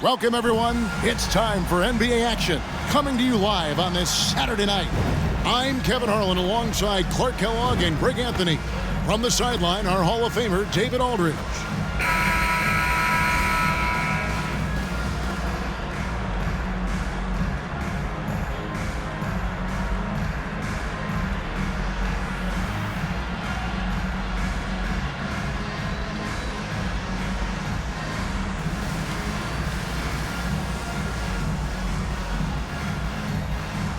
Welcome, everyone. It's time for NBA action, coming to you live on this Saturday night. I'm Kevin Harlan alongside Clark Kellogg and Greg Anthony. From the sideline, our Hall of Famer, David Aldridge.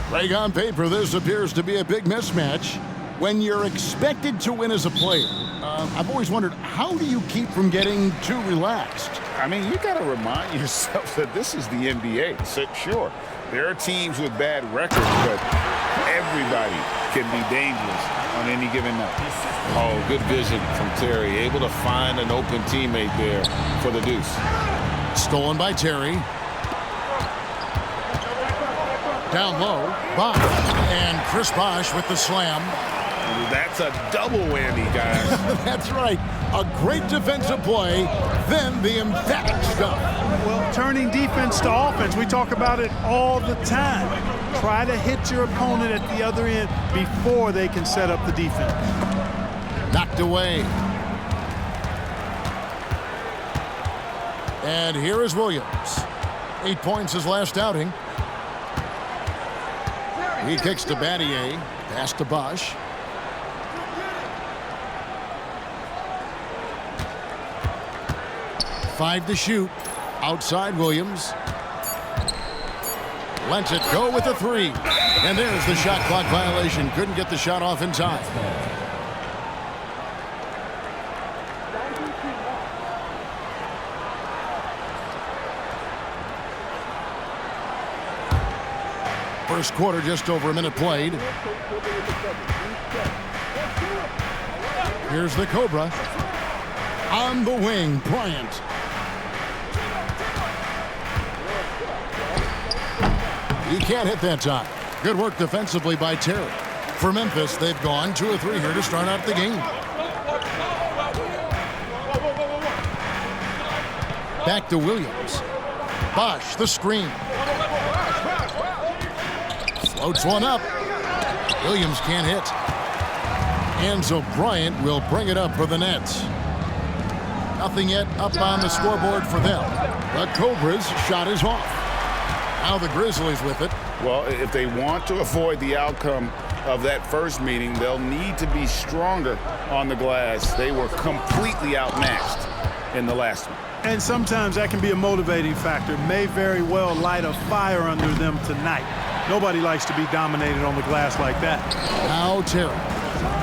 Greg, on paper, this appears to be a big mismatch. When you're expected to win as a player, I've always wondered, how do you keep from getting too relaxed? I mean, you got to remind yourself that this is the NBA. So, sure, there are teams with bad records, but everybody can be dangerous on any given night. Oh, good vision from Terry, able to find an open teammate there for the deuce. Stolen by Terry. Down low, Bosh, and Chris Bosh with the slam. That's a double whammy, guys. That's right. A great defensive play, then the emphatic stuff. Well, turning defense to offense, we talk about it all the time. Try to hit your opponent at the other end before they can set up the defense. Knocked away. And here is Williams. 8 points his last outing. He kicks to Battier. Pass to Bosh. Five to shoot. Outside Williams. Lets it go with the three. And there's the shot clock violation. Couldn't get the shot off in time. First quarter, just over a minute played. Here's the Cobra. On the wing, Bryant. He can't hit that time. Good work defensively by Terry. For Memphis, they've gone 2 or 3 here to start out the game. Back to Williams. Bosh, the screen. Floats one up. Williams can't hit. And so Bryant will bring it up for the Nets. Nothing yet up on the scoreboard for them. The Cobras' shot is off. Now the Grizzlies with it. Well, if they want to avoid the outcome of that first meeting, they'll need to be stronger on the glass. They were completely outmatched in the last one. And sometimes that can be a motivating factor. May very well light a fire under them tonight. Nobody likes to be dominated on the glass like that. Now Terry.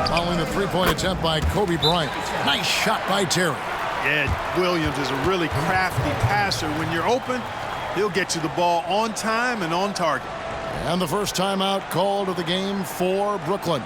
Following the three-point attempt by Kobe Bryant. Nice shot by Terry. Yeah, Williams is a really crafty passer. When you're open, he'll get you the ball on time and on target. And the first timeout called of the game for Brooklyn.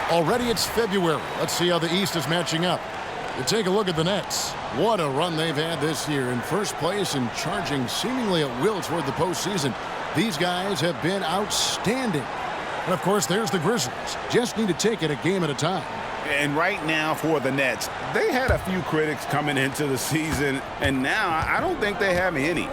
Already it's February. Let's see how the East is matching up. You take a look at the Nets. What a run they've had this year. In first place and charging seemingly at will toward the postseason. These guys have been outstanding. And, of course, there's the Grizzlies. Just need to take it a game at a time. And right now for the Nets, they had a few critics coming into the season, and now I don't think they have any.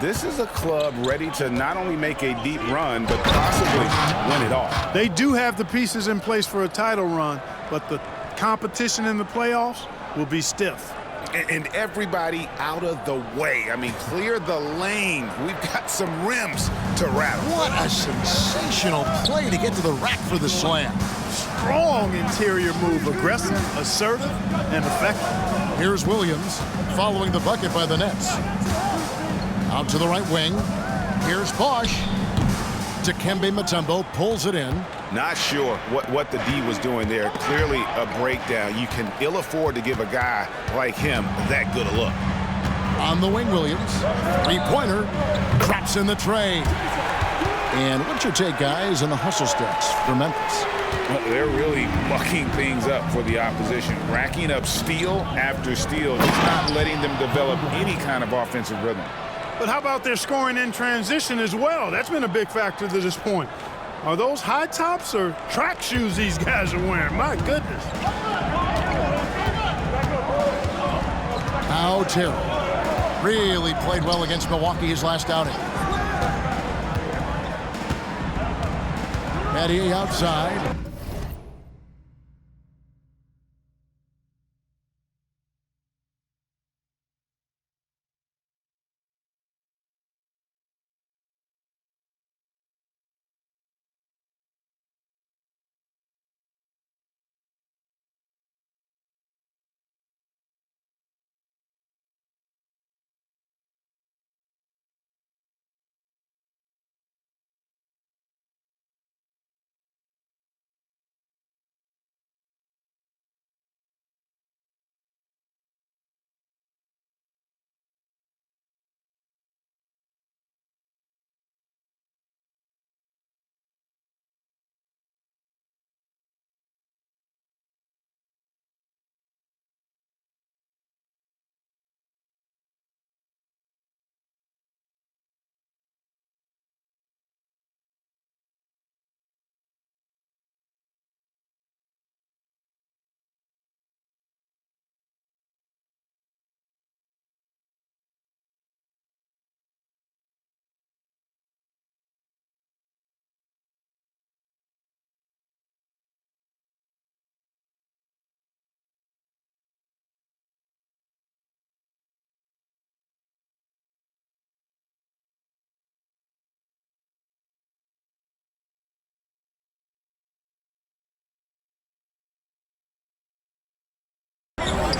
This is a club ready to not only make a deep run, but possibly win it all. They do have the pieces in place for a title run, but the competition in the playoffs will be stiff. And everybody out of the way. I mean, clear the lane. We've got some rims to rattle. What a sensational play to get to the rack for the slam. Strong interior move, aggressive, assertive, and effective. Here's Williams following the bucket by the Nets. Out to the right wing. Here's Bosh. Dikembe Mutombo pulls it in. Not sure what the D was doing there. Clearly a breakdown. You can ill afford to give a guy like him that good a look. On the wing, Williams. Three-pointer. Drops in the tray. And what's your take, guys, on the hustle stats for Memphis? Well, they're really mucking things up for the opposition, racking up steal after steal, just not letting them develop any kind of offensive rhythm. But how about their scoring in transition as well? That's been a big factor to this point. Are those high tops or track shoes these guys are wearing? My goodness. Now Terry really played well against Milwaukee his last outing. Battier outside.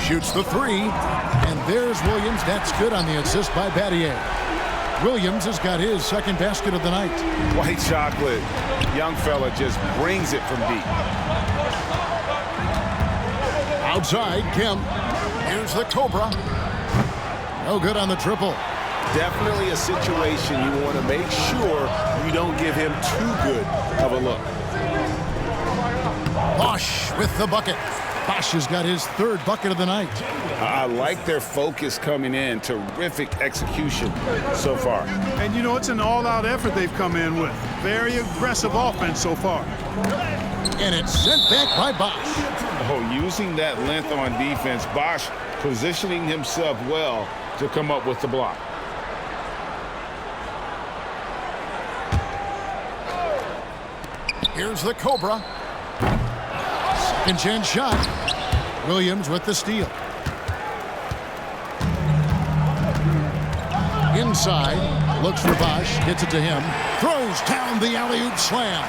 Shoots the three, and there's Williams. That's good on the assist by Battier. Williams has got his second basket of the night. White chocolate. Young fella just brings it from deep. Outside, Kim. Here's the Cobra. No good on the triple. Definitely a situation you want to make sure you don't give him too good of a look. Bosch with the bucket. Bosch has got his third bucket of the night. I like their focus coming in. Terrific execution so far. And you know, it's an all-out effort they've come in with. Very aggressive offense so far. And it's sent back by Bosch. Oh, using that length on defense, Bosch positioning himself well to come up with the block. Here's the Cobra. Second chance shot. Williams with the steal. Inside, looks for Bosch, gets it to him, throws down the alley-oop slam.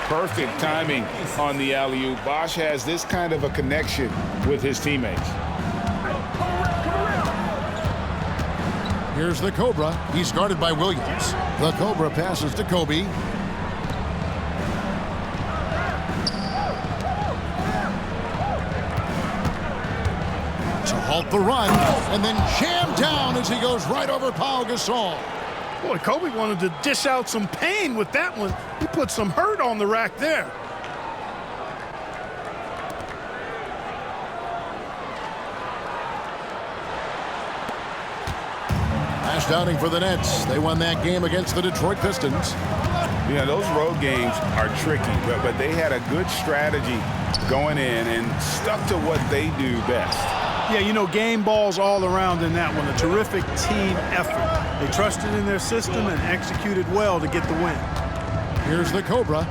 Perfect timing on the alley-oop. Bosch has this kind of a connection with his teammates. Here's the Cobra. He's guarded by Williams. The Cobra passes to Kobe. Halt the run, and then jam down as he goes right over Pau Gasol. Boy, Kobe wanted to dish out some pain with that one. He put some hurt on the rack there. Last outing for the Nets. They won that game against the Detroit Pistons. Yeah, those road games are tricky, but they had a good strategy going in and stuck to what they do best. Yeah, you know, game balls all around in that one. A terrific team effort. They trusted in their system and executed well to get the win. Here's the Cobra.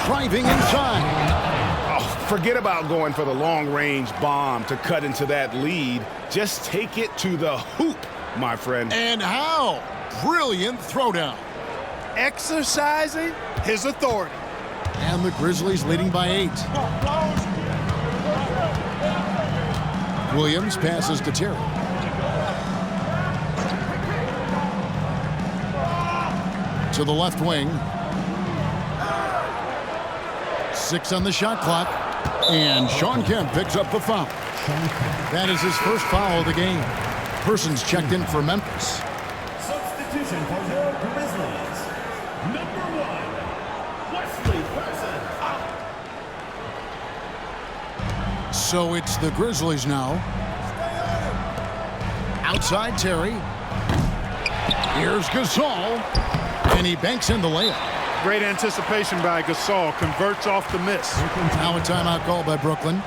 Driving inside. Oh, forget about going for the long-range bomb to cut into that lead. Just take it to the hoop, my friend. And how? Brilliant throwdown. Exercising his authority. And the Grizzlies leading by 8. Williams passes to Terry. To the left wing. 6 on the shot clock. And Shawn Kemp picks up the foul. That is his first foul of the game. Persons checked in for Memphis. substitution for your Grizzlies. Number 1, Wesley Person. So it's the Grizzlies now. Outside Terry. Here's Gasol. And he banks in the layup. Great anticipation by Gasol. Converts off the miss. Now a timeout call by Brooklyn.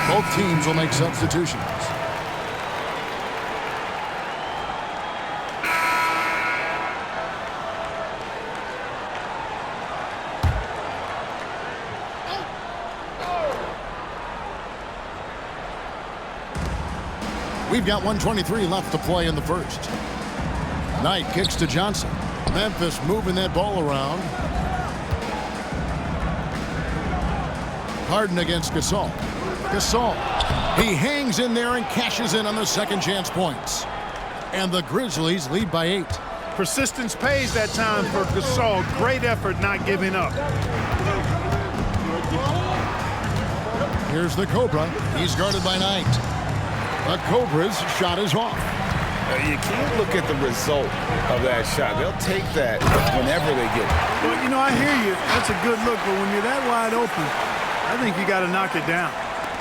Both teams will make substitutions. We've got 1:23 left to play in the first. Knight kicks to Johnson. Memphis moving that ball around. Harden against Gasol. Gasol. He hangs in there and cashes in on the second chance points. And the Grizzlies lead by 8. Persistence pays that time for Gasol. Great effort not giving up. Here's the Cobra. He's guarded by Knight. The Cobra's shot is off. You can't look at the result of that shot. They'll take that whenever they get it. Well, you know, I hear you. That's a good look, but when you're that wide open, I think you got to knock it down.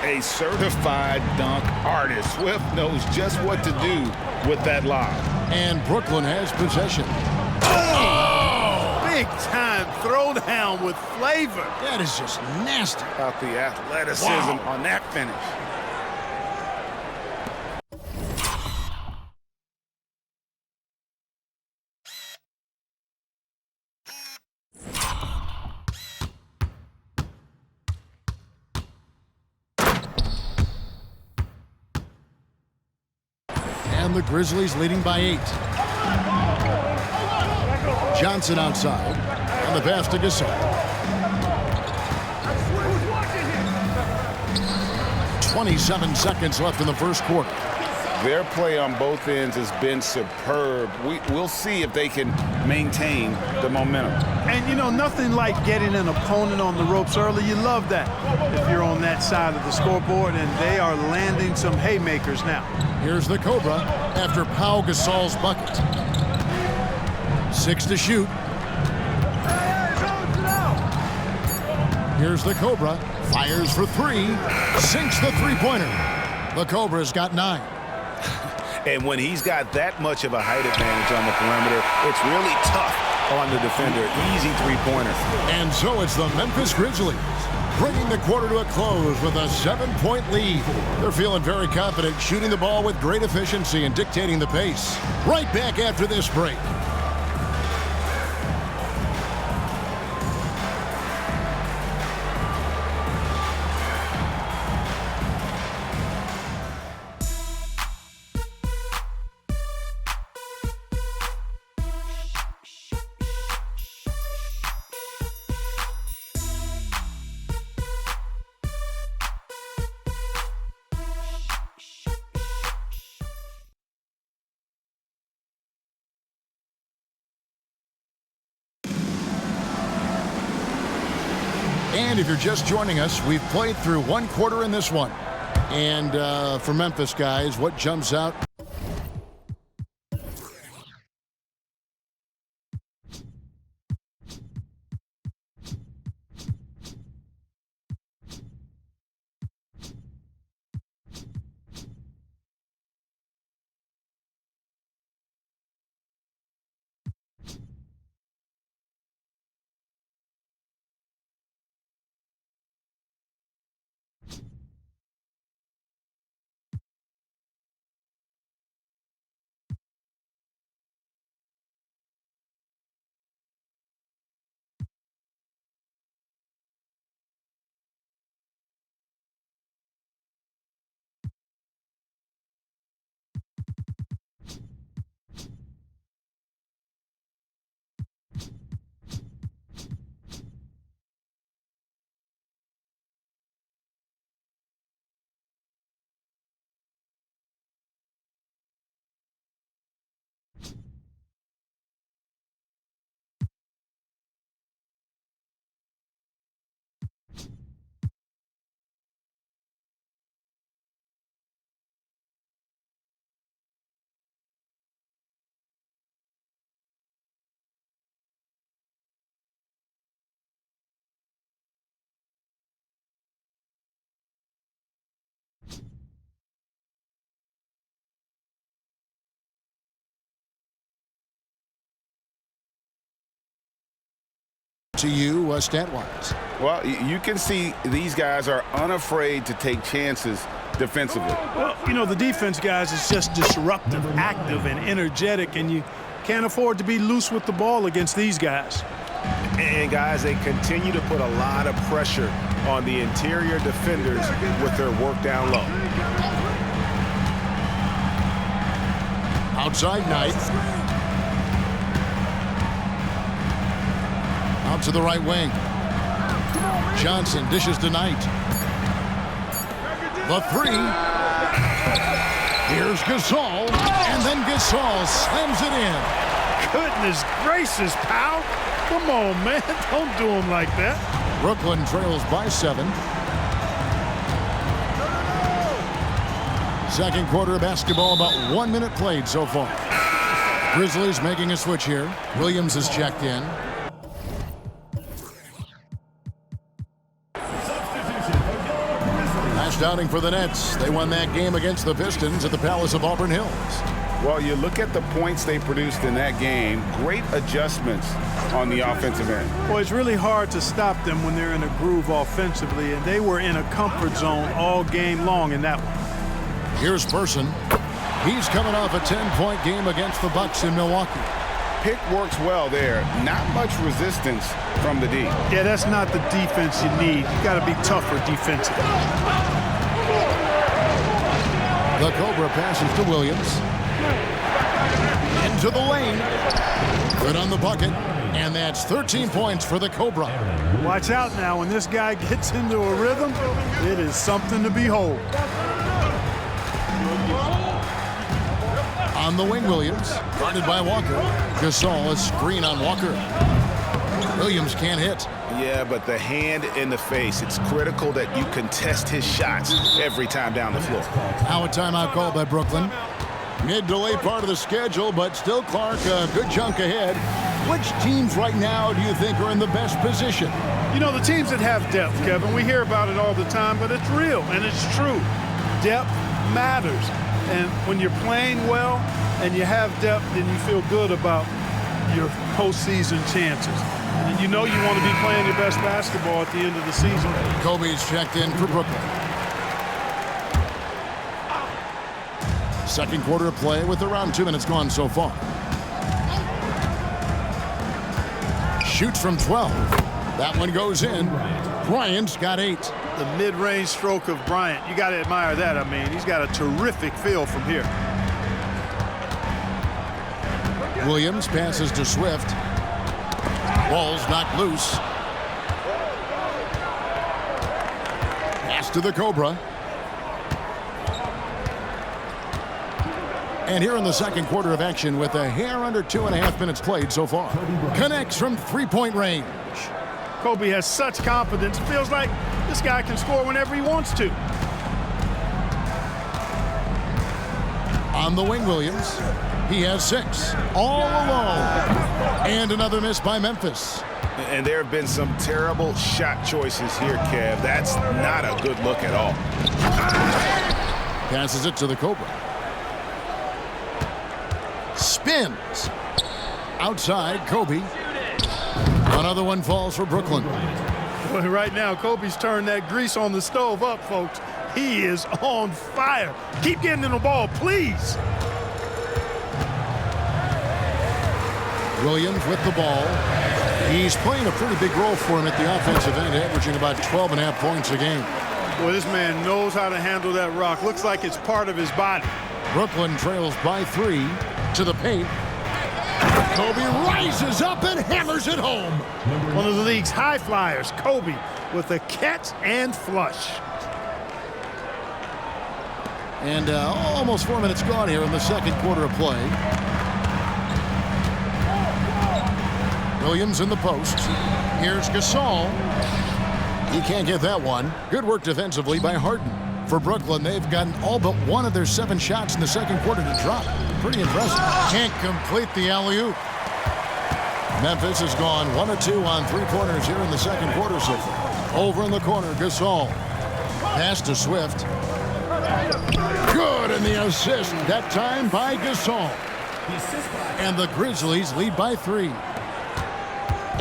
A certified dunk artist. Swift knows just what to do with that lob. And Brooklyn has possession. Oh! Big time throwdown with flavor. That is just nasty. About the athleticism on that finish. And the Grizzlies leading by 8. Johnson outside. On the pass to Gasol. 27 seconds left in the first quarter. Their play on both ends has been superb. We'll see if they can maintain the momentum. And, you know, nothing like getting an opponent on the ropes early. You love that if you're on that side of the scoreboard, and they are landing some haymakers now. Here's the Cobra after Pau Gasol's bucket. 6 to shoot. Here's the Cobra. Fires for 3. Sinks the three-pointer. The Cobra's got 9. And when he's got that much of a height advantage on the perimeter, it's really tough on the defender. Easy three-pointer. And so it's the Memphis Grizzlies bringing the quarter to a close with a 7-point lead. They're feeling very confident, shooting the ball with great efficiency and dictating the pace. Right back after this break. And if you're just joining us, we've played through one quarter in this one. And for Memphis guys, what jumps out? to you stat-wise? Well, you can see these guys are unafraid to take chances defensively. Well, you know, the defense, guys, is just disruptive, active, and energetic, and you can't afford to be loose with the ball against these guys. And, guys, they continue to put a lot of pressure on the interior defenders with their work down low. Outside Knight. Out to the right wing. Johnson dishes to Knight. The three. Here's Gasol. And then Gasol slams it in. Goodness gracious, pal. Come on, man. Don't do him like that. Brooklyn trails by 7. Second quarter of basketball, about 1 minute played so far. Grizzlies making a switch here. Williams is checked in. Last outing for the Nets. They won that game against the Pistons at the Palace of Auburn Hills. Well, you look at the points they produced in that game, great adjustments on the offensive end. Well, it's really hard to stop them when they're in a groove offensively, and they were in a comfort zone all game long in that one. Here's Person. He's coming off a 10-point game against the Bucks in Milwaukee. Pick works well there. Not much resistance from the D. Yeah, that's not the defense you need. You got to be tougher defensively. The Cobra passes to Williams. Into the lane. Good on the bucket. And that's 13 points for the Cobra. Watch out now. When this guy gets into a rhythm, it is something to behold. On the wing, Williams. Guarded by Walker. Gasol, a screen on Walker. Williams can't hit. Yeah, but the hand in the face, it's critical that you contest his shots every time down the floor. Now a timeout called by Brooklyn. Mid to late part of the schedule, but still Clark a good chunk ahead. Which teams right now do you think are in the best position? You know, the teams that have depth, Kevin, we hear about it all the time, but it's real and it's true. Depth matters. And when you're playing well and you have depth, then you feel good about your postseason chances. And you know you want to be playing your best basketball at the end of the season. Kobe's checked in for Brooklyn. Second quarter of play with around 2 minutes gone so far. Shoots from 12. That one goes in. Bryant's got 8. The mid-range stroke of Bryant, you got to admire that. I mean, he's got a terrific feel from here. Williams passes to Swift. Ball's knocked loose. Pass to the Cobra. And here in the second quarter of action with a hair under 2.5 minutes played so far. Connects from three-point range. Kobe has such confidence. It feels like this guy can score whenever he wants to. On the wing, Williams. He has 6. All alone. And another miss by Memphis. And there have been some terrible shot choices here, Kev. That's not a good look at all. Passes it to the Cobra. Spins. Outside, Kobe. Another one falls for Brooklyn. Well, right now, Kobe's turned that grease on the stove up, folks. He is on fire. Keep getting in the ball, please. Williams with the ball. He's playing a pretty big role for him at the offensive end, averaging about 12.5 points a game. Boy, this man knows how to handle that rock. Looks like it's part of his body. Brooklyn trails by 3 to the paint. Kobe rises up and hammers it home. One of the league's high flyers, Kobe, with a catch and flush. And almost 4 minutes gone here in the second quarter of play. Williams in the post. Here's Gasol. He can't get that one. Good work defensively by Harden. For Brooklyn, they've gotten all but one of their 7 shots in the second quarter to drop. Pretty impressive. Can't complete the alley-oop. Memphis has gone 1 of 2 on 3-pointers here in the second quarter so far. Over in the corner, Gasol. Pass to Swift. Good, and the assist, that time by Gasol. And the Grizzlies lead by 3.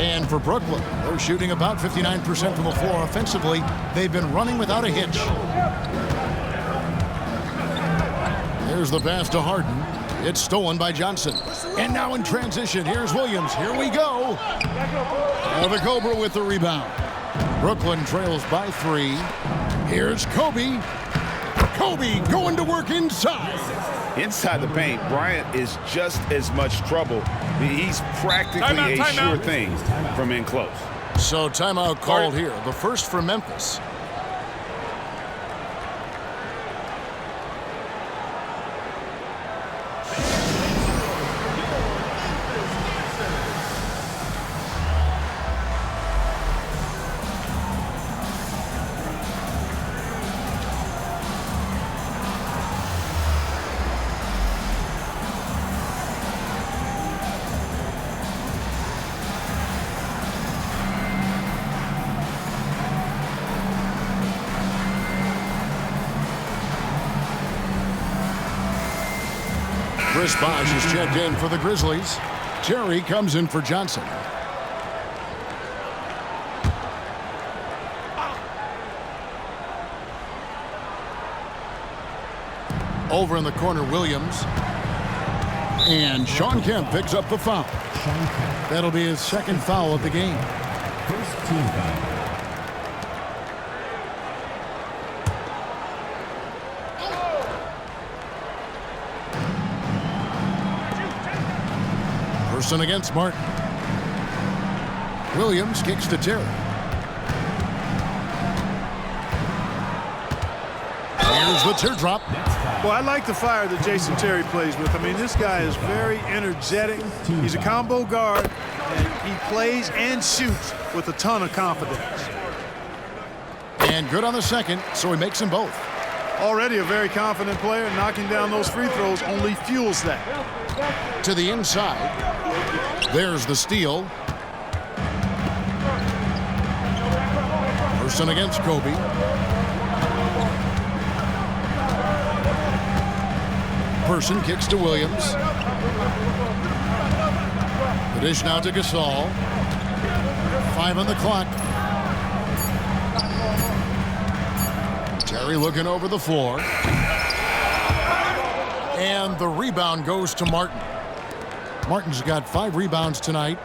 And for Brooklyn, they're shooting about 59% from the floor offensively. They've been running without a hitch. There's the pass to Harden. It's stolen by Johnson. And now in transition, here's Williams. Here we go. The Cobra with the rebound. Brooklyn trails by 3. Here's Kobe. Kobe going to work inside. Inside the paint, Bryant is just as much trouble. He's practically a sure thing from in close. So timeout called here. The first for Memphis. Chris Bosh is checked in for the Grizzlies. Terry comes in for Johnson. Over in the corner, Williams. And Sean Kemp picks up the foul. That'll be his second foul of the game. First team foul. Person against Martin. Williams kicks to Terry. Here's the teardrop. Well, I like the fire that Jason Terry plays with. I mean, this guy is very energetic. He's a combo guard, and he plays and shoots with a ton of confidence. And good on the second, so he makes them both. Already a very confident player, knocking down those free throws only fuels that. To the inside. There's the steal. Person against Kobe. Person kicks to Williams. The dish now to Gasol. 5 on the clock. Terry looking over the floor. And the rebound goes to Martin. Martin's got 5 rebounds tonight.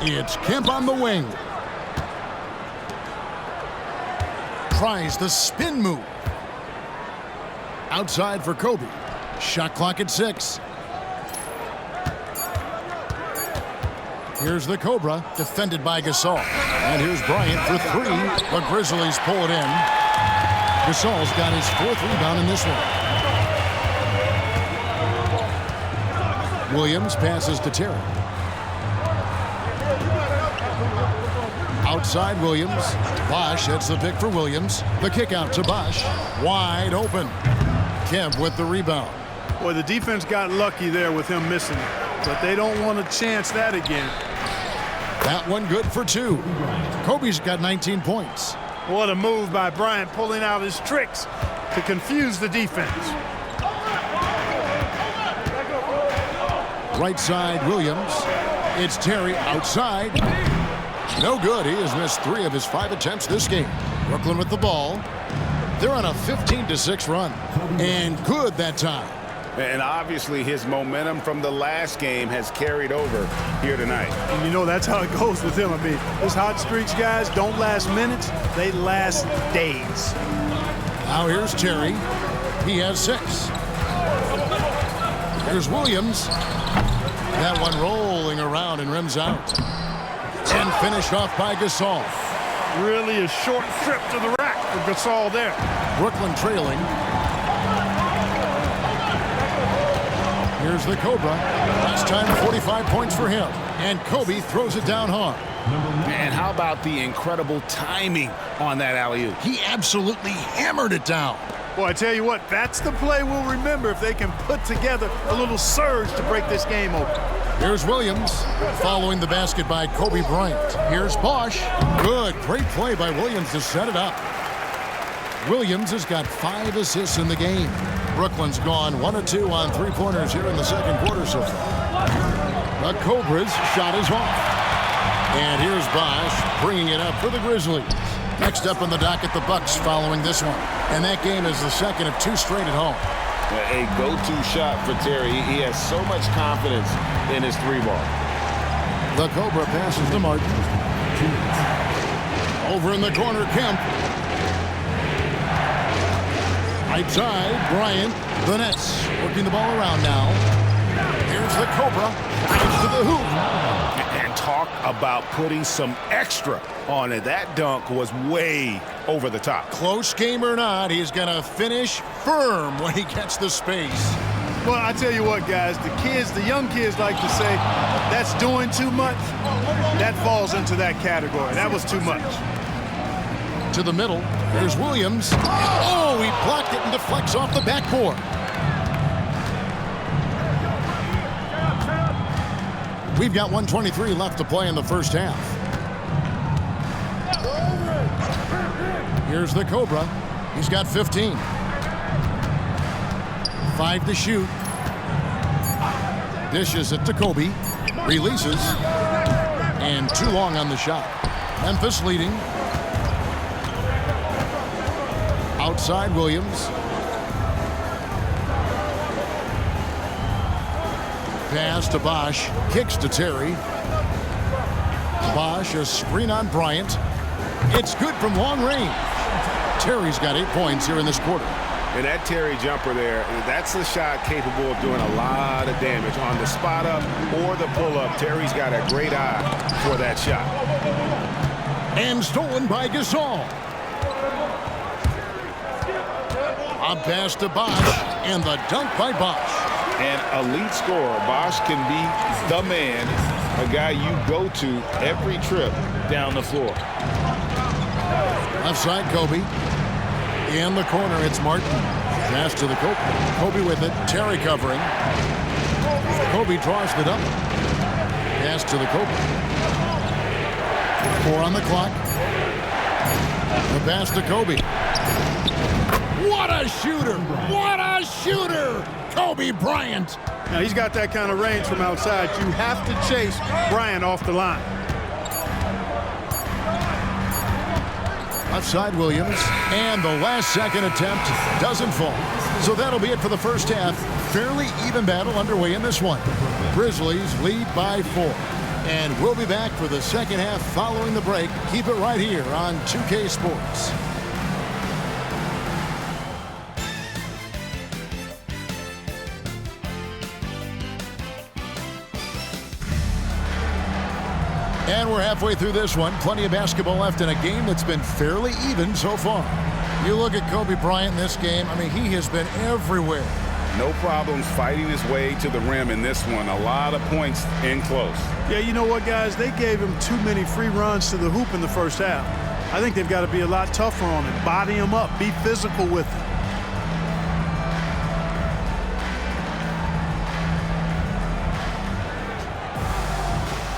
It's Kemp on the wing. Tries the spin move. Outside for Kobe. Shot clock at 6. Here's the Cobra, defended by Gasol. And here's Bryant for 3. The Grizzlies pull it in. Gasol's got his 4th rebound in this one. Williams passes to Terry. Outside Williams. Bosh hits the pick for Williams. The kick out to Bosh. Wide open. Kemp with the rebound. Boy, the defense got lucky there with him missing it, but they don't want to chance that again. That one good for 2. Kobe's got 19 points. What a move by Bryant, pulling out his tricks to confuse the defense. Right side, Williams. It's Terry outside. No good. He has missed 3 of his 5 attempts this game. Brooklyn with the ball. They're on a 15-6 run. And good that time. And obviously his momentum from the last game has carried over here tonight. And you know, that's how it goes with him. I mean, his hot streaks, guys, don't last minutes. They last days. Now here's Terry. He has 6. Here's Williams. That one rolling around and rims out. And finished off by Gasol. Really a short trip to the rack for Gasol there. Brooklyn trailing. Here's the Cobra. Last time 45 points for him. And Kobe throws it down hard. And how about the incredible timing on that alley-oop? He absolutely hammered it down. Boy, I tell you what, that's the play we'll remember if they can put together a little surge to break this game open. Here's Williams following the basket by Kobe Bryant. Here's Bosh. Good, great play by Williams to set it up. Williams has got 5 assists in the game. Brooklyn's gone 1 of 2 on 3-pointers here in the second quarter so far. The Cobras shot is off. And here's Bosch bringing it up for the Grizzlies. Next up on the docket, the Bucks following this one. And that game is the second of 2 straight at home. A go-to shot for Terry. He has so much confidence in his 3-ball. The Cobra passes to Martin. Over in the corner, Kemp. Right side, Bryant. The Nets working the ball around now. Here's the Cobra. Drives to the hoop. And talk about putting some extra on it. That dunk was way over the top. Close game or not, he's going to finish firm when he gets the space. Well, I tell you what, guys, the young kids like to say, that's doing too much. That falls into that category. That was too much. To the middle, there's Williams. Oh, he blocked it and deflects off the backboard. We've got 1:23 left to play in the first half. Here's the Cobra. He's got 15. 5 to shoot. Dishes it to Kobe. Releases. And too long on the shot. Memphis leading. Outside Williams. Pass to Bosch. Kicks to Terry. Bosch, a screen on Bryant. It's good from long range. Terry's got 8 points here in this quarter. And that Terry jumper there, that's a shot capable of doing a lot of damage. On the spot up or the pull up, Terry's got a great eye for that shot. And stolen by Gasol. A pass to Bosch, and the dunk by Bosch. An elite scorer. Bosch can be the man, a guy you go to every trip down the floor. Left side, Kobe. In the corner, it's Martin. Pass to the Kobe. Kobe with it. Terry covering. Kobe draws the double. Pass to the Kobe. 4 on the clock. The pass to Kobe. What a shooter! What a shooter! Kobe Bryant. Now, he's got that kind of range from outside. You have to chase Bryant off the line. Left side Williams, and the last second attempt doesn't fall. So that'll be it for the first half. Fairly even battle underway in this one. Grizzlies lead by 4. And we'll be back for the second half following the break. Keep it right here on 2K Sports. And we're halfway through this one. Plenty of basketball left in a game that's been fairly even so far. You look at Kobe Bryant in this game, I mean, he has been everywhere. No problems fighting his way to the rim in this one. A lot of points in close. Yeah, you know what, guys? They gave him too many free runs to the hoop in the first half. I think they've got to be a lot tougher on him. Body him up. Be physical with him.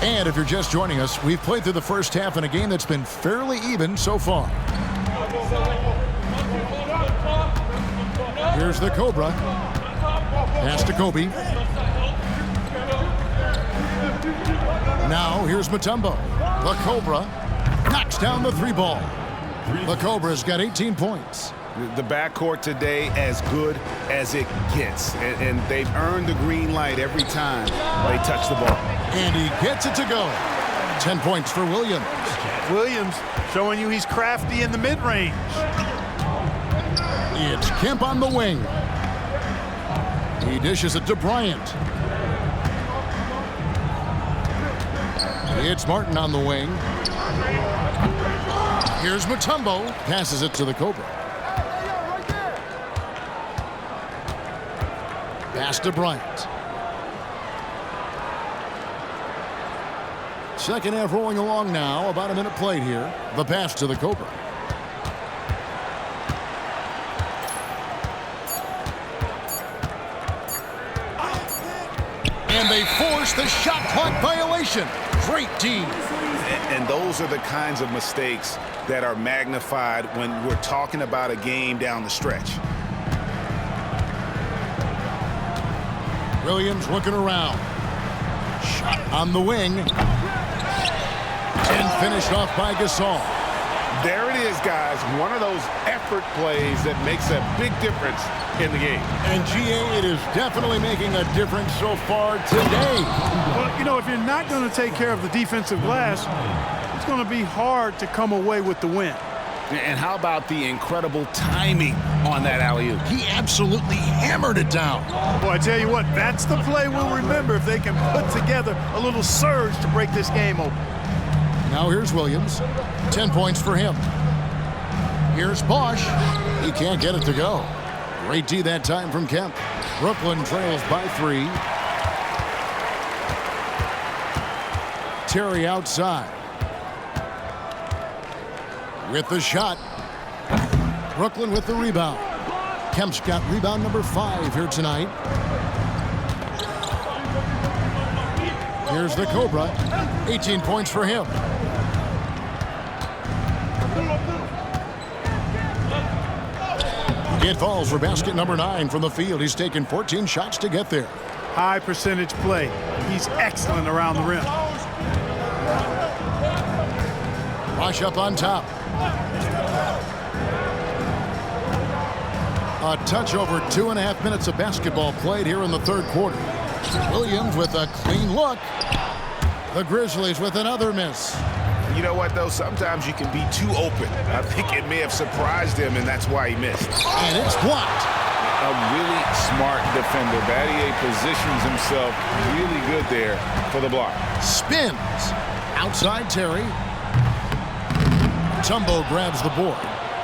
And if you're just joining us, we've played through the first half in a game that's been fairly even so far. Here's the Cobra. Pass to Kobe. Now here's Mutombo. The Cobra knocks down the 3-ball. The Cobra's got 18 points. The backcourt today as good as it gets. And they've earned the green light every time they touch the ball. And he gets it to go. 10 points for Williams. Williams showing you he's crafty in the mid-range. It's Kemp on the wing. He dishes it to Bryant. It's Martin on the wing. Here's Mutombo. Passes it to the Cobra. Pass to Bryant. Second half rolling along now. About a minute played here. The pass to the Cobra. And they force the shot clock violation. Great team. And those are the kinds of mistakes that are magnified when we're talking about a game down the stretch. Williams looking around. On the wing. And finished off by Gasol. There it is, guys. One of those effort plays that makes a big difference in the game. And, GA, it is definitely making a difference so far today. Well, you know, if you're not going to take care of the defensive glass, it's going to be hard to come away with the win. And how about the incredible timing on that alley-oop? He absolutely hammered it down. Boy, I tell you what, that's the play we'll remember if they can put together a little surge to break this game open. Now here's Williams. 10 points for him. Here's Bosch. He can't get it to go. Great D that time from Kemp. Brooklyn trails by 3. Terry outside. With the shot. Brooklyn with the rebound. Kemp's got rebound number 5 here tonight. Here's the Cobra. 18 points for him. It falls for basket number 9 from the field. He's taken 14 shots to get there. High percentage play. He's excellent around the rim. Bosch up on top. A touch over 2.5 minutes of basketball played here in the third quarter. Williams with a clean look. The Grizzlies with another miss. You know what, though? Sometimes you can be too open. I think it may have surprised him, and that's why he missed. And it's blocked. A really smart defender. Battier positions himself really good there for the block. Spins. Outside Terry. Tumbo grabs the board.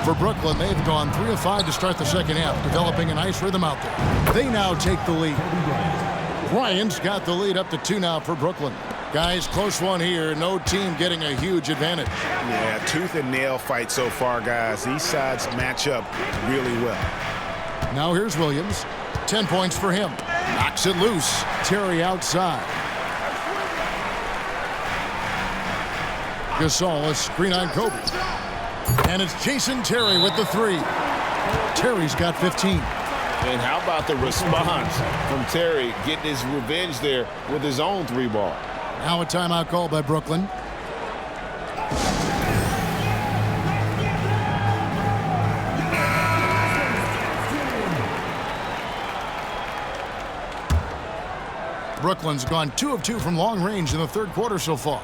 For Brooklyn, they've gone 3 of 5 to start the second half, developing a nice rhythm out there. They now take the lead. Bryant's got the lead up to 2 now for Brooklyn. Guys, close one here. No team getting a huge advantage. Yeah, tooth and nail fight so far, guys. These sides match up really well. Now here's Williams. 10 points for him. Knocks it loose. Terry outside. Gasol, a screen on Kobe. And it's Jason Terry with the 3. Terry's got 15. And how about the response from Terry getting his revenge there with his own 3 ball? Now a timeout call by Brooklyn. Brooklyn's gone 2 of 2 from long range in the third quarter so far.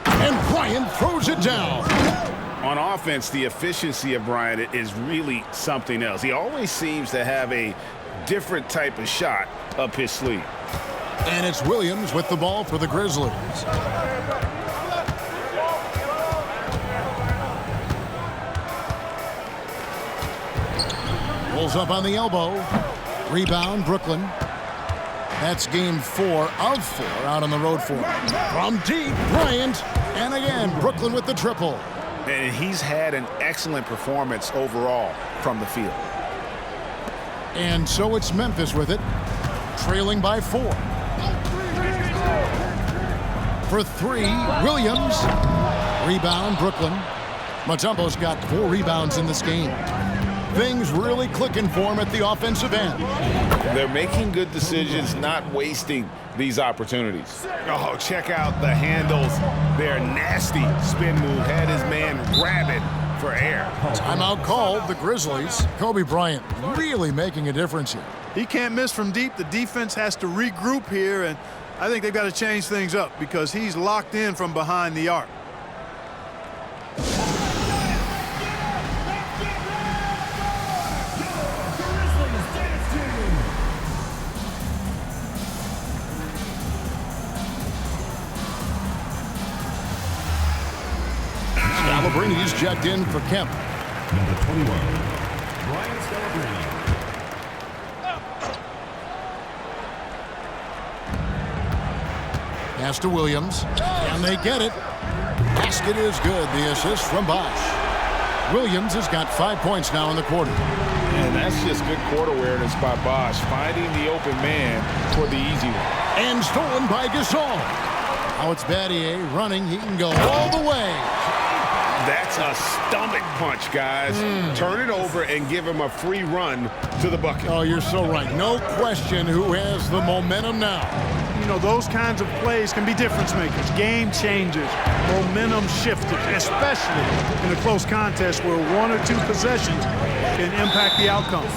And Bryant throws it down. On offense, the efficiency of Bryant is really something else. He always seems to have a different type of shot up his sleeve. And it's Williams with the ball for the Grizzlies. Pulls up on the elbow. Rebound, Brooklyn. That's game 4 of 4 out on the road for him. From deep, Bryant. And again, Brooklyn with the triple. And he's had an excellent performance overall from the field. And so it's Memphis with it, trailing by 4. For 3, Williams. Rebound, Brooklyn. Mutombo's got 4 rebounds in this game. Things really clicking for him at the offensive end. They're making good decisions, not wasting these opportunities. Oh, check out the handles. They're nasty. Spin move. Had his man grab it for air. Timeout called, the Grizzlies. Kobe Bryant really making a difference here. He can't miss from deep. The defense has to regroup here, and I think they've got to change things up because he's locked in from behind the arc. Scalabrini's checked in for Kemp. Number 21, Brian Scalabrine. Pass to Williams, and they get it. Basket is good. The assist from Bosch. Williams has got 5 points now in the quarter. And that's just good court awareness by Bosch, finding the open man for the easy one. And stolen by Gasol. Now it's Battier running. He can go all the way. That's a stomach punch, guys. Turn it over and give him a free run to the bucket. Oh, you're so right. No question who has the momentum now. know, those kinds of plays can be difference makers, game changers, momentum shifters, especially in a close contest where 1 or 2 possessions can impact the outcome.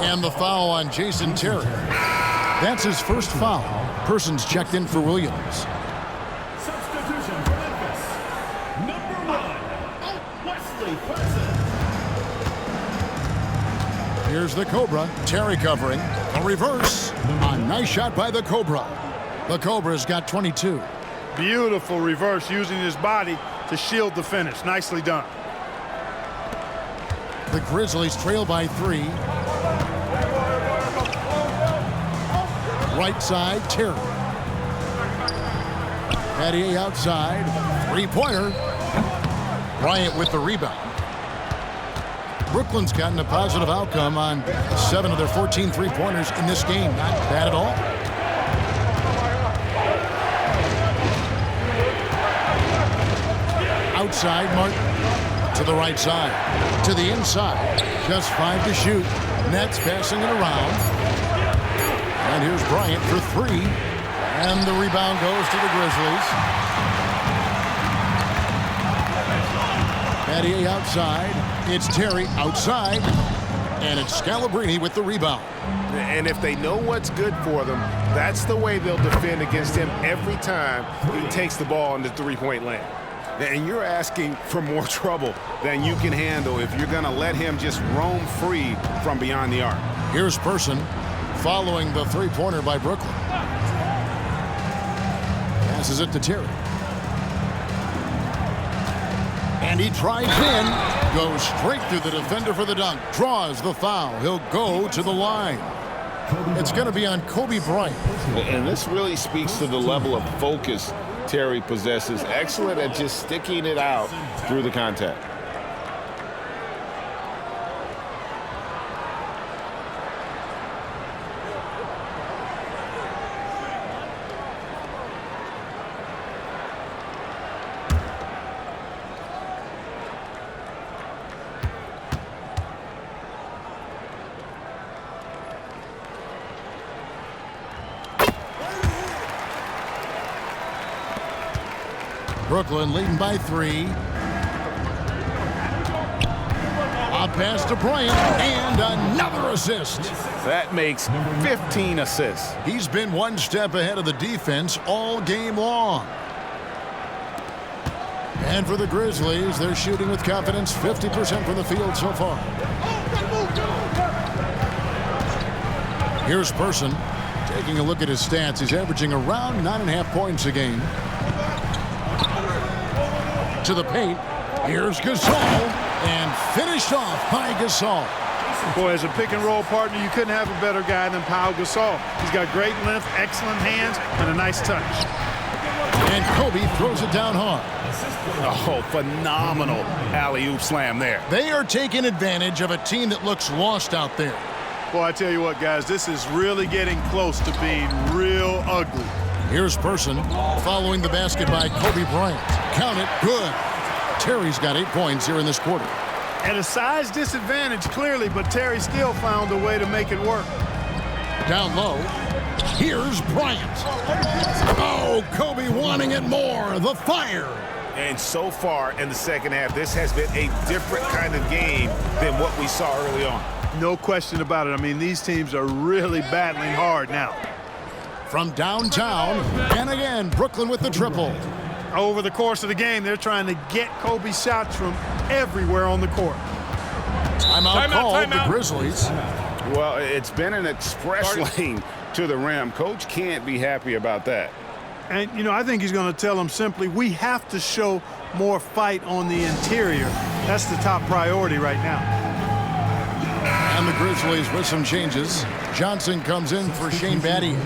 And the foul on Jason Terry. That's his first foul. Person's checked in for Williams. Substitution for Memphis. Number 1, Wesley Person. Here's the Cobra. Terry covering. A reverse. A nice shot by the Cobra. The Cobra's got 22. Beautiful reverse, using his body to shield the finish. Nicely done. The Grizzlies trail by 3. Right side, Terry. Patty outside. 3-pointer. Bryant with the rebound. Brooklyn's gotten a positive outcome on 7 of their 14 3-pointers in this game. Not bad at all. Outside, Martin. To the right side. To the inside. Just 5 to shoot. Nets passing it around. And here's Bryant for 3. And the rebound goes to the Grizzlies. Patty outside. It's Terry outside. And it's Scalabrine with the rebound. And if they know what's good for them, that's the way they'll defend against him every time he takes the ball in the three-point lane. And you're asking for more trouble than you can handle if you're going to let him just roam free from beyond the arc. Here's Person following the 3-pointer by Brooklyn. Passes it to Terry. And he drives in, goes straight through the defender for the dunk, draws the foul. He'll go to the line. It's going to be on Kobe Bryant. And this really speaks to the level of focus Terry possesses. Excellent at just sticking it out through the contact. Brooklyn leading by 3. A pass to Bryant, and another assist. That makes 15 assists. He's been one step ahead of the defense all game long. And for the Grizzlies, they're shooting with confidence, 50% from the field so far. Here's Person. Taking a look at his stats, he's averaging around 9.5 points a game. To the paint. Here's Gasol, and finished off by Gasol. Boy, as a pick-and-roll partner, you couldn't have a better guy than Pau Gasol. He's got great length, excellent hands, and a nice touch. And Kobe throws it down hard. Oh, phenomenal alley-oop slam there. They are taking advantage of a team that looks lost out there. Boy, I tell you what, guys, this is really getting close to being real ugly. Here's Person following the basket by Kobe Bryant. Count it, good. Terry's got 8 points here in this quarter. At a size disadvantage, clearly, but Terry still found a way to make it work. Down low, here's Bryant. Oh, Kobe wanting it more, the fire. And so far in the second half, this has been a different kind of game than what we saw early on. No question about it. I mean, these teams are really battling hard now. From downtown, and again, Brooklyn with the triple. Over the course of the game, they're trying to get Kobe shots from everywhere on the court. Timeout called the Grizzlies. Well, it's been an express lane to the rim. Coach can't be happy about that. And, you know, I think he's going to tell them simply, we have to show more fight on the interior. That's the top priority right now. And the Grizzlies with some changes. Johnson comes in for Shane Battier.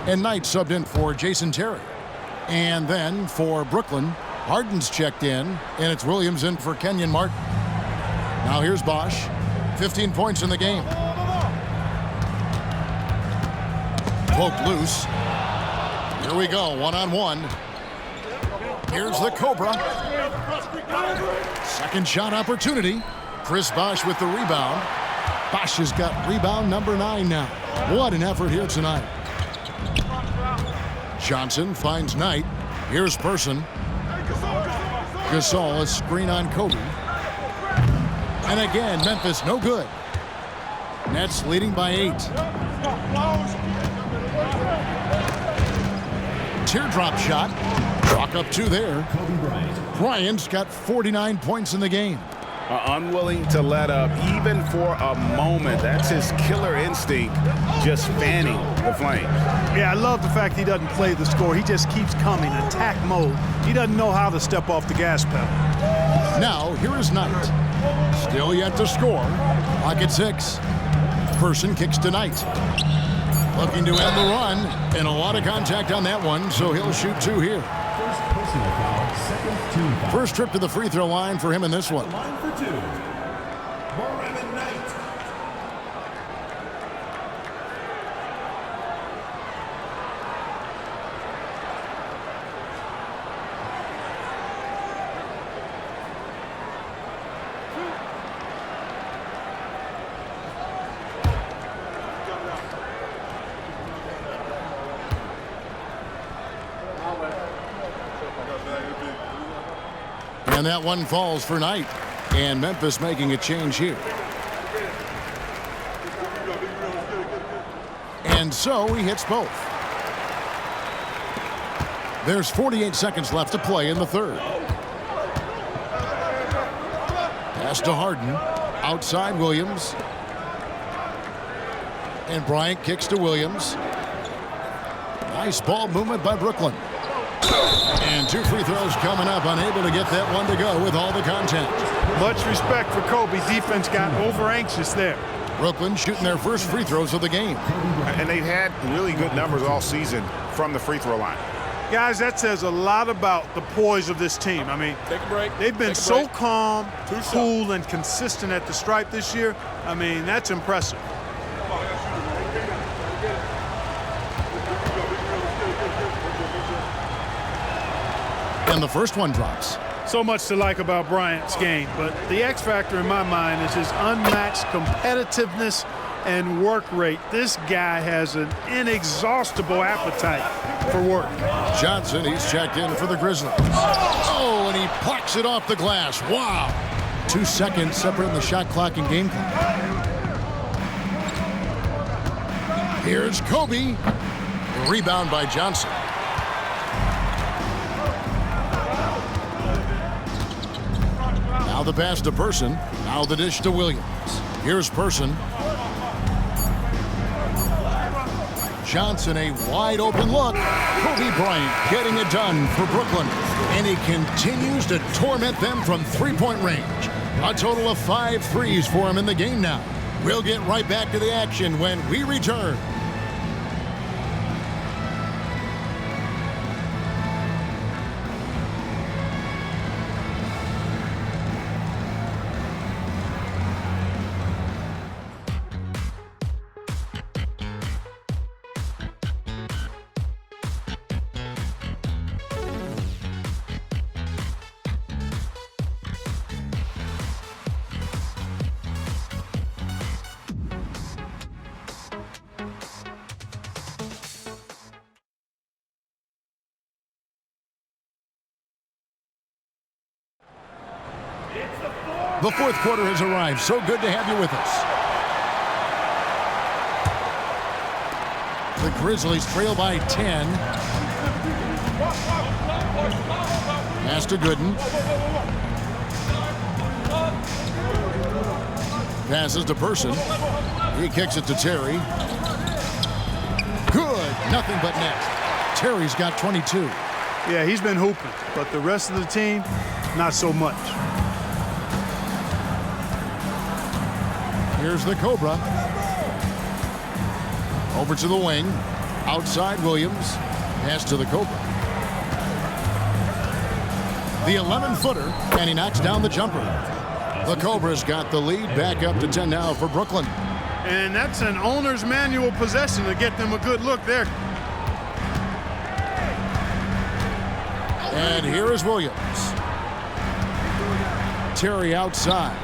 And Knight subbed in for Jason Terry. And then for Brooklyn, Harden's checked in, and it's Williams in for Kenyon Martin. Now here's Bosch. 15 points in the game. Poked loose. Here we go, one-on-one. Here's the Cobra. Second shot opportunity. Chris Bosch with the rebound. Bosch has got rebound number 9 now. What an effort here tonight. Johnson finds Knight. Here's Person. Gasol, a screen on Kobe. And again, Memphis no good. Nets leading by 8. Teardrop shot. Chalk up 2 there. Bryant's got 49 points in the game. Unwilling to let up even for a moment. That's his killer instinct, just fanning the flames. Yeah, I love the fact he doesn't play the score. He just keeps coming, attack mode. He doesn't know how to step off the gas pedal. Now, here is Knight. Still yet to score. Pocket 6. Person kicks to Knight. Looking to end the run, and a lot of contact on that one, so he'll shoot 2 here. First trip to the free throw line for him in this one. Line for 2. Moran Knight. And that one falls for Knight. And Memphis making a change here. And so he hits both. There's 48 seconds left to play in the third. Pass to Harden. Outside Williams. And Bryant kicks to Williams. Nice ball movement by Brooklyn. And 2 free throws coming up, unable to get that one to go with all the contact. Much respect for Kobe. Defense got over anxious there. Brooklyn shooting their first free throws of the game. And they've had really good numbers all season from the free throw line. Guys, that says a lot about the poise of this team. I mean, Take a break. they've been Take a so break. calm, Two shots. cool, and consistent at the stripe this year. I mean, that's impressive. And the first one drops. So much to like about Bryant's game, but the X factor in my mind is his unmatched competitiveness and work rate. This guy has an inexhaustible appetite for work. Johnson, he's checked in for the Grizzlies. Oh, and he plucks it off the glass. Wow. 2 seconds separating the shot clock and game clock. Here's Kobe. Rebound by Johnson. Now the pass to Person. Now the dish to Williams. Here's Person. Johnson, a wide open look. Kobe Bryant getting it done for Brooklyn. And he continues to torment them from three-point range. A total of 5 threes for him in the game now. We'll get right back to the action when we return. The fourth quarter has arrived. So good to have you with us. The Grizzlies trail by 10. Pass to Gooden. Passes to Person. He kicks it to Terry. Good. Nothing but net. Terry's got 22. Yeah, he's been hooping, but the rest of the team, not so much. Here's the Cobra. Over to the wing. Outside Williams. Pass to the Cobra. The 11-footer, and he knocks down the jumper. The Cobras got the lead back up to 10 now for Brooklyn. And that's an owner's manual possession to get them a good look there. And here is Williams. Terry outside.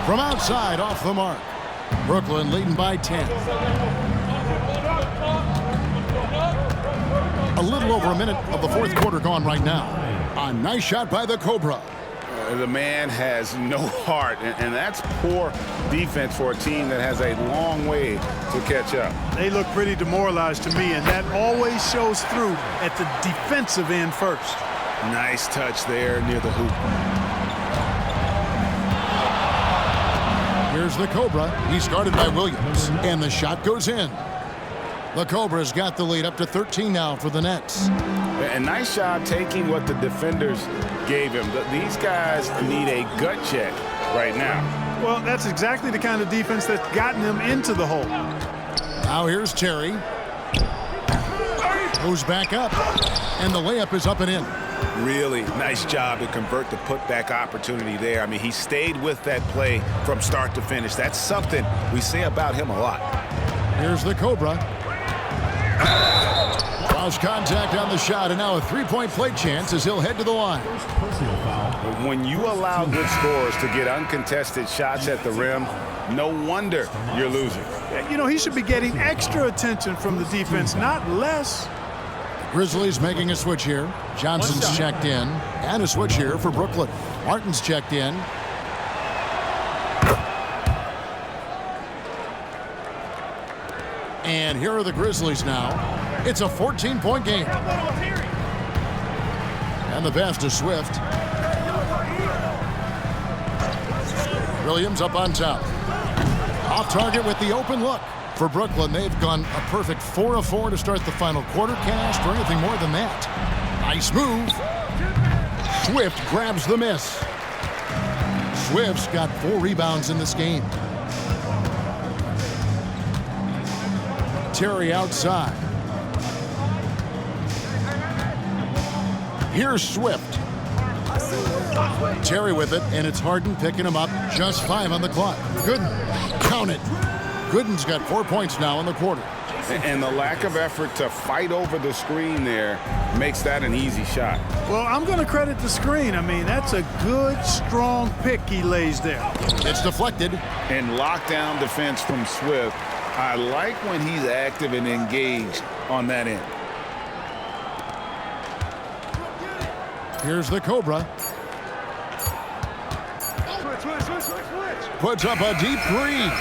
From outside, off the mark. Brooklyn leading by 10. A little over a minute of the fourth quarter gone right now. A nice shot by the Cobra. The man has no heart, and that's poor defense for a team that has a long way to catch up. They look pretty demoralized to me, and that always shows through at the defensive end first. Nice touch there near the hoop. Here's the Cobra. He's guarded by Williams, and the shot goes in. The Cobras got the lead up to 13 now for the Nets. A nice job taking what the defenders gave him. These guys need a gut check right now. Well, that's exactly the kind of defense that's gotten them into the hole. Now here's Terry. Goes back up, and the layup is up and in. Really nice job to convert the putback opportunity there. I mean, he stayed with that play from start to finish. That's something we say about him a lot. Here's the Cobra. Lost contact on the shot, and now a three-point play chance as he'll head to the line. Personal foul. When you allow good scorers to get uncontested shots at the rim, no wonder you're losing. You know, he should be getting extra attention from the defense, not less. Grizzlies making a switch here. Johnson's checked in, and a switch here for Brooklyn. Martin's checked in. And here are the Grizzlies now. It's a 14-point game. And the pass to Swift. Williams up on top. Off target with the open look. For Brooklyn, they've gone a perfect 4 of 4 to start the final quarter. Can't ask for anything more than that. Nice move. Swift grabs the miss. Swift's got 4 rebounds in this game. Terry outside. Here's Swift. Terry with it, and it's Harden picking him up. Just 5 on the clock. Gooden, count it. Gooden's got 4 points now in the quarter. And the lack of effort to fight over the screen there makes that an easy shot. Well, I'm going to credit the screen. I mean, that's a good, strong pick he lays there. It's deflected. And lockdown defense from Swift. I like when he's active and engaged on that end. Here's the Cobra. Puts up a deep 3.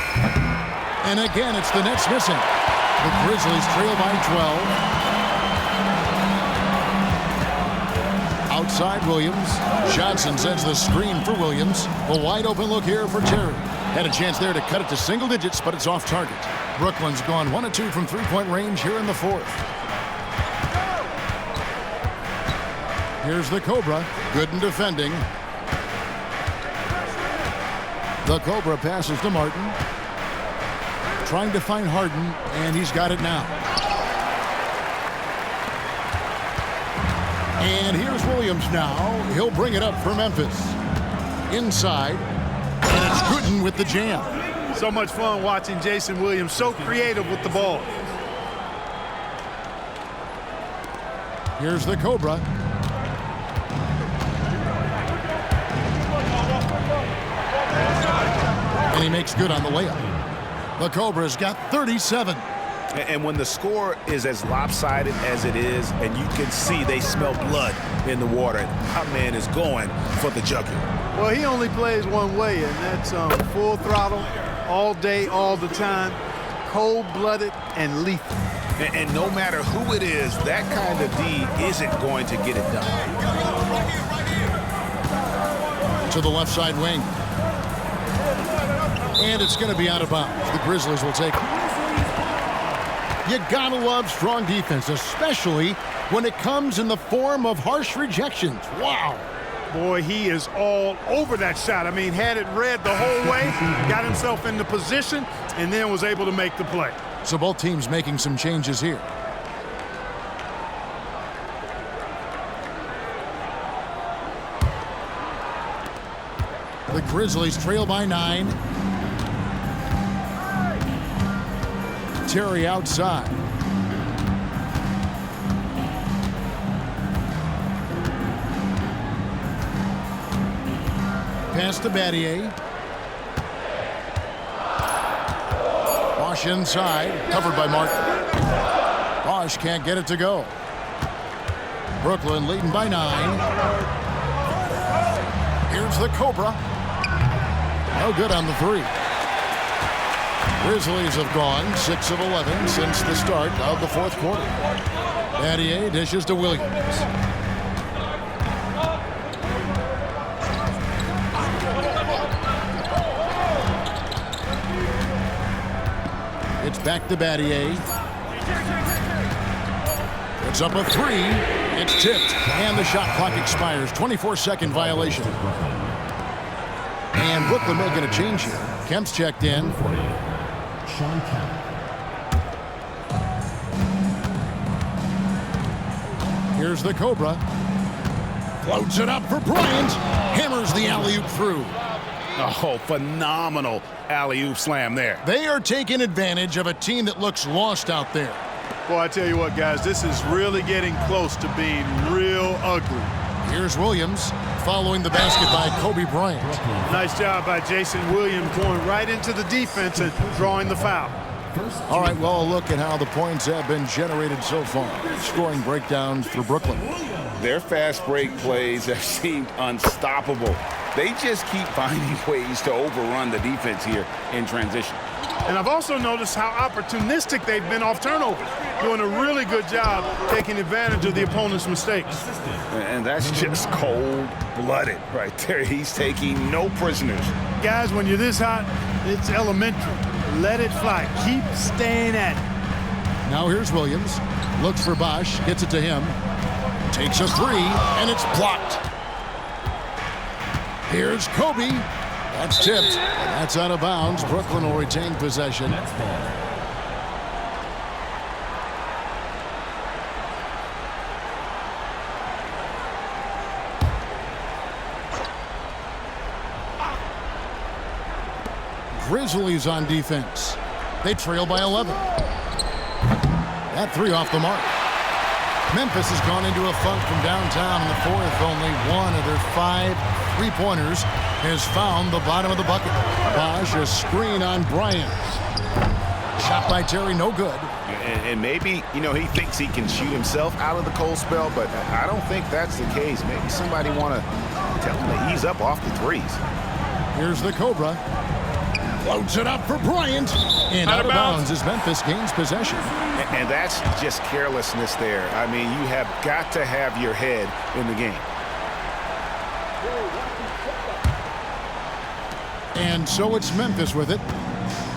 And again, it's the Nets missing. The Grizzlies trail by 12. Outside Williams. Johnson sends the screen for Williams. A wide open look here for Terry. Had a chance there to cut it to single digits, but it's off target. Brooklyn's gone 1 of 2 from three-point range here in the fourth. Here's the Cobra. Gooden defending. The Cobra passes to Martin. Trying to find Harden, and he's got it now. And here's Williams now. He'll bring it up for Memphis. Inside, and it's Gooden with the jam. So much fun watching Jason Williams, so creative with the ball. Here's the Cobra. And he makes good on the layup. The Cobra's got 37. And when the score is as lopsided as it is, and you can see they smell blood in the water, our man is going for the jugular. Well, he only plays one way, and that's full throttle, all day, all the time, cold-blooded and lethal. And no matter who it is, that kind of D isn't going to get it done. To the left side wing. And it's going to be out of bounds. The Grizzlies will take it. You gotta love strong defense, especially when it comes in the form of harsh rejections. Wow. Boy, he is all over that shot. I mean, had it read the whole way, got himself into position, and then was able to make the play. So both teams making some changes here. The Grizzlies trail by 9. Terry outside. Pass to Battier. Bosch inside, covered by Martin. Bosch can't get it to go. Brooklyn leading by 9. Here's the Cobra. No good on the 3. Grizzlies have gone 6 of 11 since the start of the fourth quarter. Battier dishes to Williams. It's back to Battier. It's up a 3. It's tipped, and the shot clock expires. 24-second violation. And Brooklyn making a change here. Kemp's checked in. Sean Kemp. Here's the Cobra. Floats it up for Bryant. Hammers the alley-oop through. Oh, phenomenal alley-oop slam there. They are taking advantage of a team that looks lost out there. Boy, I tell you what, guys, this is really getting close to being real ugly. Here's Williams following the basket by Kobe Bryant. Nice job by Jason Williams going right into the defense and drawing the foul. All right, well, a look at how the points have been generated so far. Scoring breakdowns for Brooklyn. Their fast break plays have seemed unstoppable. They just keep finding ways to overrun the defense here in transition. And I've also noticed how opportunistic they've been off turnovers, doing a really good job taking advantage of the opponent's mistakes. And that's just cold-blooded right there. He's taking no prisoners. Guys, when you're this hot, it's elementary. Let it fly. Keep staying at it. Now here's Williams. Looks for Bosch. Gets it to him. Takes a 3, and it's blocked. Here's Kobe. That's tipped. That's out of bounds. Brooklyn will retain possession. Grizzlies on defense. They trail by 11. That 3 off the mark. Memphis has gone into a funk from downtown in the fourth. Only one of their 5 3-pointers has found the bottom of the bucket. Bosch, a screen on Bryant. Shot by Terry, no good. And maybe, he thinks he can shoot himself out of the cold spell, but I don't think that's the case. Maybe somebody want to tell him to ease up off the threes. Here's the Cobra. Floats it up for Bryant. And out of bounds as Memphis gains possession. And that's just carelessness there. I mean, you have got to have your head in the game. And so it's Memphis with it.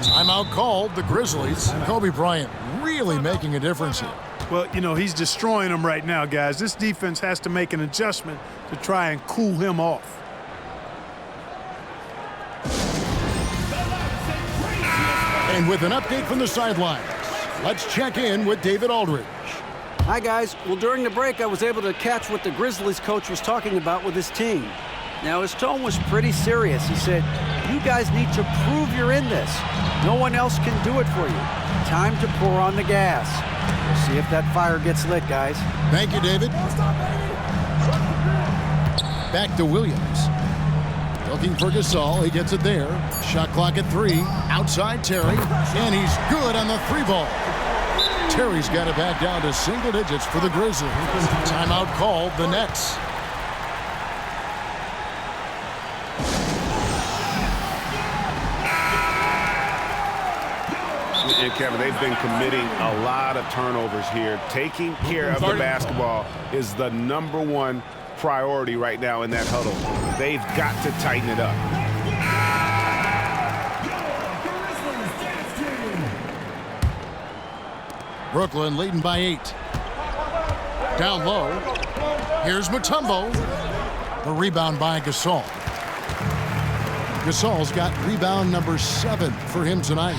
Timeout called, the Grizzlies. Kobe Bryant really making a difference here. Well, he's destroying them right now, guys. This defense has to make an adjustment to try and cool him off. And with an update from the sidelines, let's check in with David Aldridge. Hi, guys. Well, during the break, I was able to catch what the Grizzlies coach was talking about with his team. Now, his tone was pretty serious. He said, you guys need to prove you're in this. No one else can do it for you. Time to pour on the gas. We'll see if that fire gets lit, guys. Thank you, David. Back to Williams. Looking for Gasol. He gets it there. Shot clock at 3. Outside Terry. And he's good on the 3 ball. Terry's got it back down to single digits for the Grizzlies. Timeout called, the Nets. And Kevin, they've been committing a lot of turnovers here. Taking care of the basketball is the #1 priority right now in that huddle. They've got to tighten it up. Brooklyn leading by 8. Down low. Here's Mutombo. The rebound by Gasol. Gasol's got rebound number 7 for him tonight.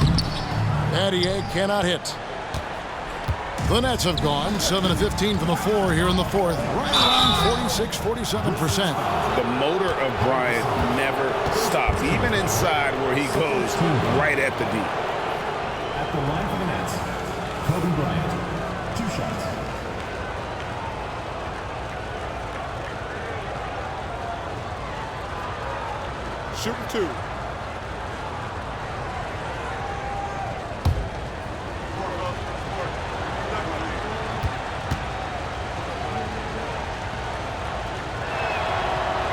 Battier cannot hit. The Nets have gone 7 of 15 from the floor here in the fourth. Right around 46-47%. The motor of Bryant never even inside where he goes right at the D. At the line for the Nets, Kobe Bryant, 2 shots. Shooting 2.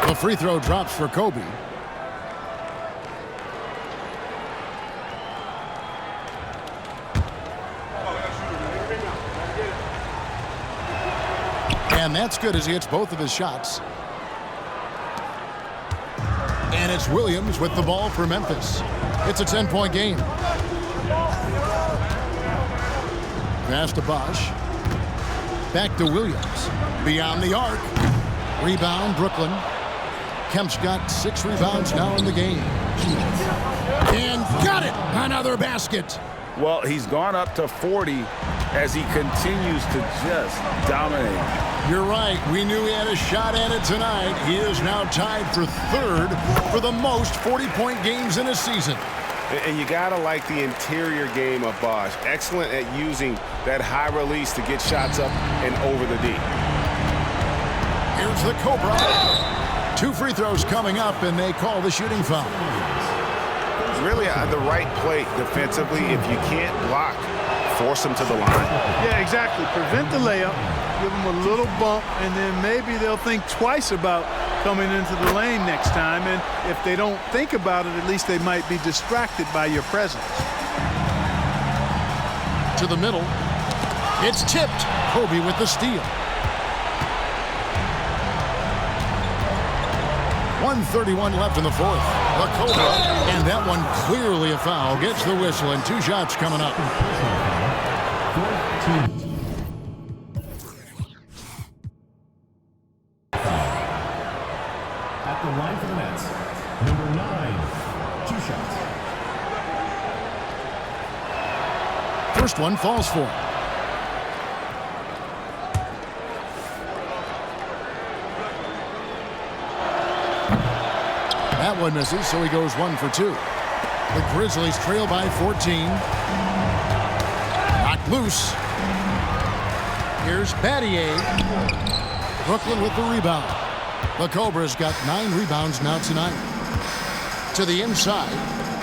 The free throw drops for Kobe. And that's good as he hits both of his shots. And it's Williams with the ball for Memphis. It's a 10-point game. Pass to Bosch. Back to Williams. Beyond the arc. Rebound, Brooklyn. Kemp's got 6 rebounds now in the game. And got it! Another basket. Well, he's gone up to 40 as he continues to just dominate. You're right. We knew he had a shot at it tonight. He is now tied for 3rd for the most 40-point games in a season. And you got to like the interior game of Bosch. Excellent at using that high release to get shots up and over the D. Here's the Cobra. 2 free throws coming up, and they call the shooting foul. Really on the right play defensively. If you can't block, force them to the line. Yeah, exactly. Prevent the layup, give them a little bump, and then maybe they'll think twice about coming into the lane next time. And if they don't think about it, at least they might be distracted by your presence. To the middle. It's tipped. Kobe with the steal. 1:31 left in the 4th. The Cobra, and that one clearly a foul. Gets the whistle, and 2 shots coming up. At the line for the Nets, number 9, 2 shots. First one falls for him. That one misses, so he goes 1 for 2. The Grizzlies trail by 14. Knocked loose. Here's Battier. Brooklyn with the rebound. The Cobras got 9 rebounds now tonight. To the inside.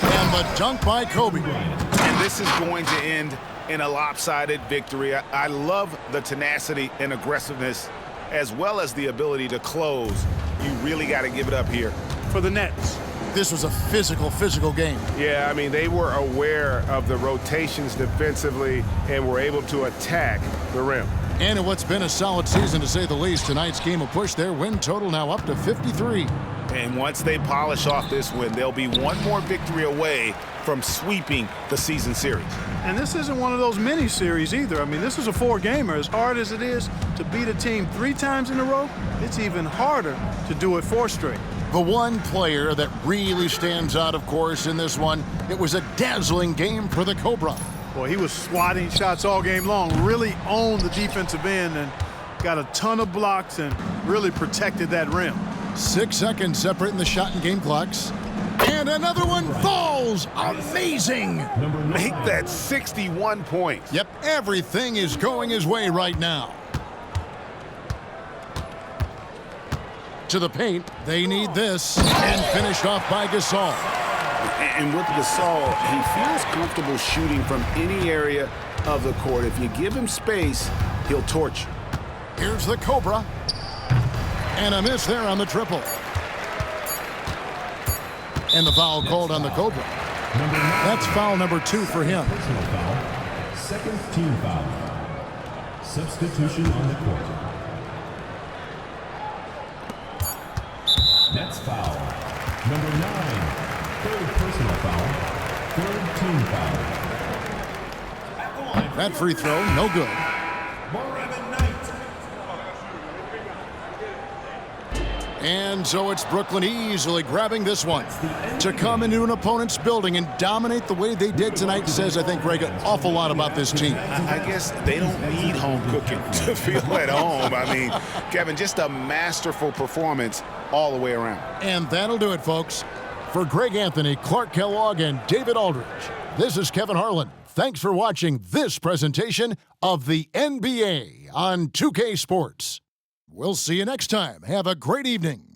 And the dunk by Kobe. And this is going to end in a lopsided victory. I love the tenacity and aggressiveness as well as the ability to close. You really got to give it up here. For the Nets. This was a physical game. Yeah, I mean, they were aware of the rotations defensively and were able to attack the rim. And in what's been a solid season, to say the least, tonight's game will push their win total now up to 53. And once they polish off this win, they'll be one more victory away from sweeping the season series. And this isn't one of those mini series either. I mean, this is a 4-gamer. As hard as it is to beat a team 3 times in a row, it's even harder to do it 4 straight. The one player that really stands out, of course, in this one, it was a dazzling game for the Cobra. Boy, he was swatting shots all game long, really owned the defensive end and got a ton of blocks and really protected that rim. 6 seconds separating the shot and game clocks. And another one falls. Amazing. Make that 61 points. Yep, everything is going his way right now. To the paint, they need this, and finished off by Gasol. And with Gasol, he feels comfortable shooting from any area of the court. If you give him space, he'll torch you. Here's the Cobra. And a miss there on the triple. And the foul called on the Cobra. That's foul number 2 for him. Personal foul, 2nd team foul. Substitution on the court. Nets foul. Number 9, 3rd personal foul, 3rd team foul. That free throw, no good. And so it's Brooklyn easily grabbing this one. To come into an opponent's building and dominate the way they did tonight says, I think, Greg, an awful lot about this team. I guess they don't need home cooking to feel at home. I mean, Kevin, just a masterful performance all the way around. And that'll do it, folks. For Greg Anthony, Clark Kellogg, and David Aldridge, this is Kevin Harlan. Thanks for watching this presentation of the NBA on 2K Sports. We'll see you next time. Have a great evening.